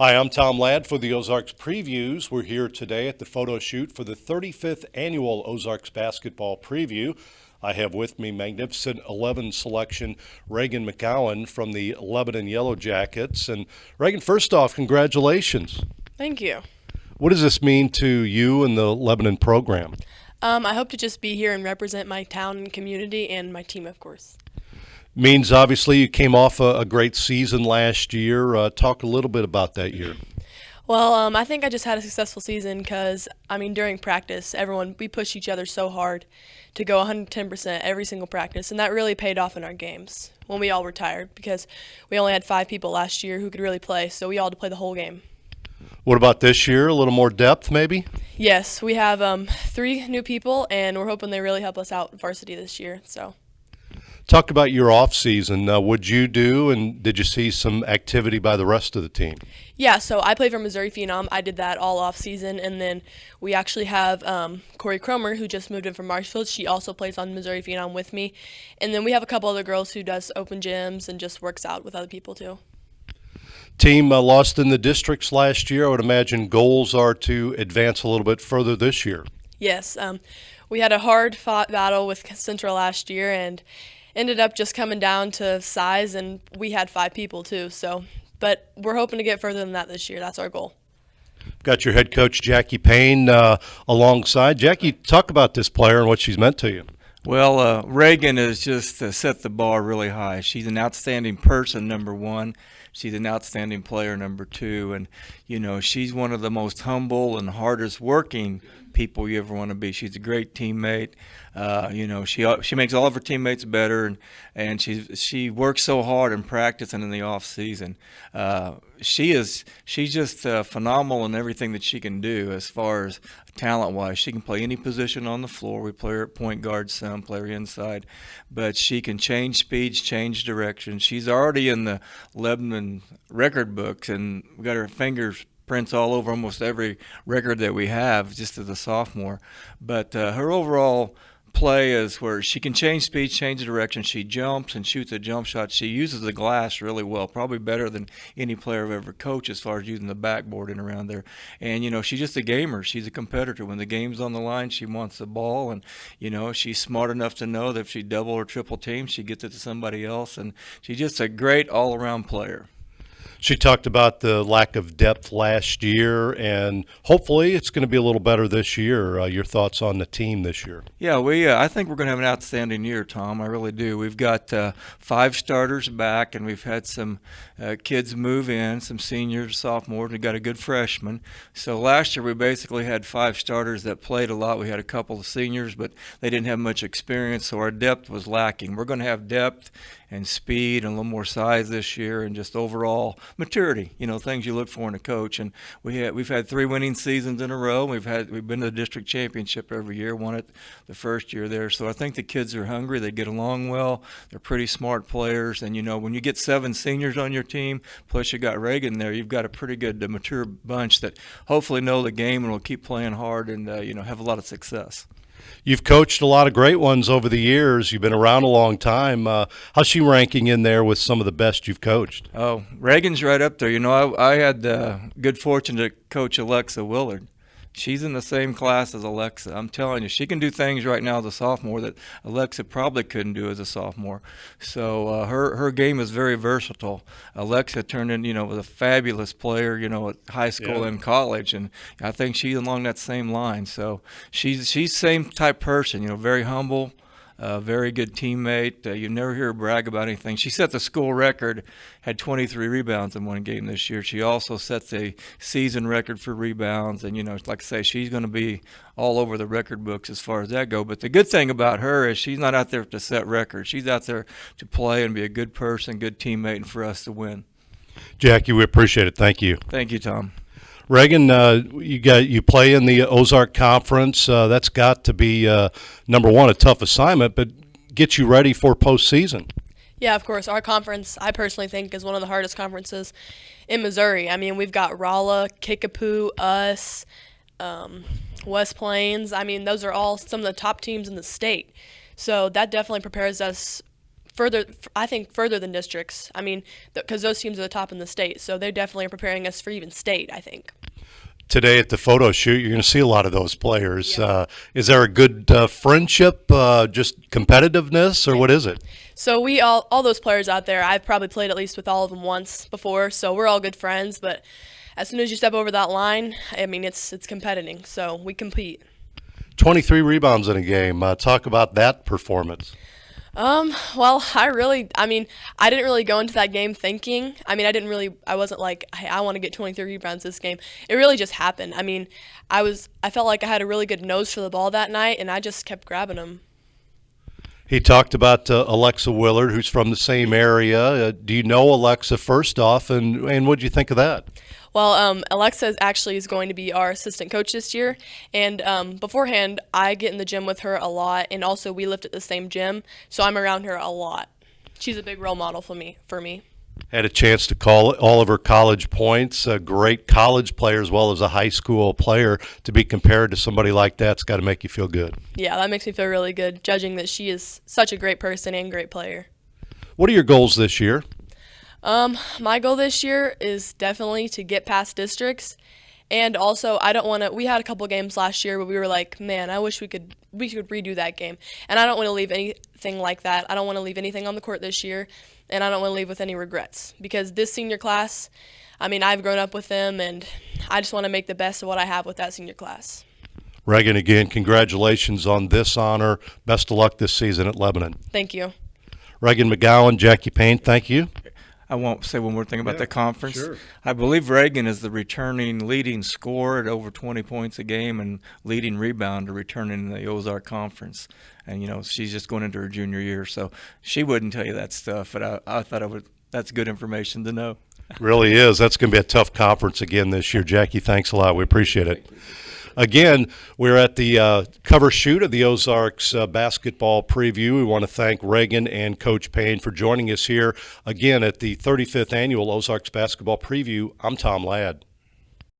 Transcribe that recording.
Hi, I'm Tom Ladd for the Ozarks Previews. We're here today at the photo shoot for the 35th Annual Ozarks Basketball Preview. I have with me magnificent 11 selection Raegan McCowan from the Lebanon Yellow Jackets. And Raegan, first off, congratulations. Thank you. What does this mean to you and the Lebanon program? I hope to just be here and represent my town and community and my team, of course. Means obviously you came off a great season last year. Talk a little bit about that year. Well, I think I just had a successful season because, during practice, we pushed each other so hard to go 110% every single practice, and that really paid off in our games when we all were tired because we only had 5 people last year who could really play, so we all had to play the whole game. What about this year? A little more depth, maybe? Yes, we have 3 new people, and we're hoping they really help us out in varsity this year. So. Talk about your off season. What'd you do, and did you see some activity by the rest of the team? Yeah, so I played for Missouri Phenom. I did that all off season, and then we actually have Corey Cromer, who just moved in from Marshfield. She also plays on Missouri Phenom with me, and then we have a couple other girls who does open gyms and just works out with other people too. Team lost in the districts last year. I would imagine goals are to advance a little bit further this year. Yes, we had a hard-fought battle with Central last year, and ended up just coming down to size, and we had 5 people too. So, but we're hoping to get further than that this year. That's our goal. Got your head coach Jackie Payne alongside. Jackie, talk about this player and what she's meant to you. Well, Raegan has just set the bar really high. She's an outstanding person, number one. She's an outstanding player, number two. And, she's one of the most humble and hardest working people you ever want to be. She's a great teammate. She makes all of her teammates better, and she works so hard in practice and in the off season. She's just phenomenal in everything that she can do as far as talent-wise. She can play any position on the floor. We play her at point guard some, play her inside. But she can change speeds, change direction. She's already in the Lebanon record books, and we got her fingerprints all over almost every record that we have just as a sophomore. But her overall play is where she can change speed, change direction. She jumps and shoots a jump shot. She uses the glass really well, probably better than any player I've ever coached as far as using the backboard and around there. And, she's just a gamer. She's a competitor. When the game's on the line, she wants the ball. And, she's smart enough to know that if she double or triple teams, she gets it to somebody else. And she's just a great all-around player. She talked about the lack of depth last year, and hopefully it's going to be a little better this year. Your thoughts on the team this year? Yeah, I think we're going to have an outstanding year, Tom. I really do. We've got 5 starters back, and we've had some kids move in, some seniors, sophomores. We got a good freshman. So last year we basically had 5 starters that played a lot. We had a couple of seniors, but they didn't have much experience, so our depth was lacking. We're going to have depth and speed and a little more size this year, and just overall maturity, things you look for in a coach. And we've had 3 winning seasons in a row. We've been to the district championship every year, won it the first year there. So I think the kids are hungry. They get along well. They're pretty smart players. And when you get 7 seniors on your team, plus you got Raegan there, you've got a pretty good mature bunch that hopefully know the game and will keep playing hard and have a lot of success. You've coached a lot of great ones over the years. You've been around a long time. How's she ranking in there with some of the best you've coached? Oh, Raegan's right up there. I had the good fortune to coach Alexa Willard. She's in the same class as Alexa. I'm telling you, she can do things right now as a sophomore that Alexa probably couldn't do as a sophomore. So her game is very versatile. Alexa turned in, was a fabulous player, at high school and college, and I think she's along that same line. So she's same type person, very humble. Very good teammate. You never hear her brag about anything. She set the school record, had 23 rebounds in one game this year. She also set the season record for rebounds. And, like I say, she's going to be all over the record books as far as that go. But the good thing about her is she's not out there to set records. She's out there to play and be a good person, good teammate, and for us to win. Jackie, we appreciate it. Thank you. Thank you, Tom. Raegan, you play in the Ozark Conference. That's got to be number one, a tough assignment, but get you ready for postseason. Yeah, of course. Our conference, I personally think, is one of the hardest conferences in Missouri. We've got Rolla, Kickapoo, us, West Plains. Those are all some of the top teams in the state. So that definitely prepares us further than districts. I mean, because those teams are the top in the state, so they definitely are preparing us for even state, I think. Today at the photo shoot, you're going to see a lot of those players. Yeah. Is there a good friendship, just competitiveness, or what is it? So we all those players out there, I've probably played at least with all of them once before, so we're all good friends. But as soon as you step over that line, I mean, it's competing, so we compete. 23 rebounds in a game. Talk about that performance. Well, I mean, I didn't really go into that game thinking. I mean, I wasn't like, hey, I want to get 23 rebounds this game. It really just happened. I mean, I felt like I had a really good nose for the ball that night, and I just kept grabbing them. He talked about Alexa Willard, who's from the same area. Do you know Alexa first off, and what do you think of that? Well, Alexa is going to be our assistant coach this year, and beforehand, I get in the gym with her a lot, and also we lift at the same gym, so I'm around her a lot. She's a big role model for me. Had a chance to call all of her college points. A great college player as well as a high school player. To be compared to somebody like that's got to make you feel good. Yeah, that makes me feel really good, judging that she is such a great person and great player. What are your goals this year? My goal this year is definitely to get past districts, and also I don't want to. We had a couple games last year where we were like, man, I wish we could redo that game, and I don't want to leave anything like that. I don't want to leave anything on the court this year, and I don't want to leave with any regrets, because this senior class, I mean, I've grown up with them, and I just want to make the best of what I have with that senior class. Raegan, again, congratulations on this honor. Best of luck this season at Lebanon. Thank you. Raegan McCowan, Jackie Payne, thank you. I won't say one more thing about the conference. Sure. I believe Raegan is the returning leading scorer at over 20 points a game and leading rebounder returning in the Ozark Conference. And, she's just going into her junior year, so she wouldn't tell you that stuff, but I thought that's good information to know. Really is. That's going to be a tough conference again this year. Jackie, thanks a lot. We appreciate it. Again, we're at the cover shoot of the Ozarks basketball preview. We want to thank Raegan and Coach Payne for joining us here again at the 35th Annual Ozarks Basketball Preview. I'm Tom Ladd.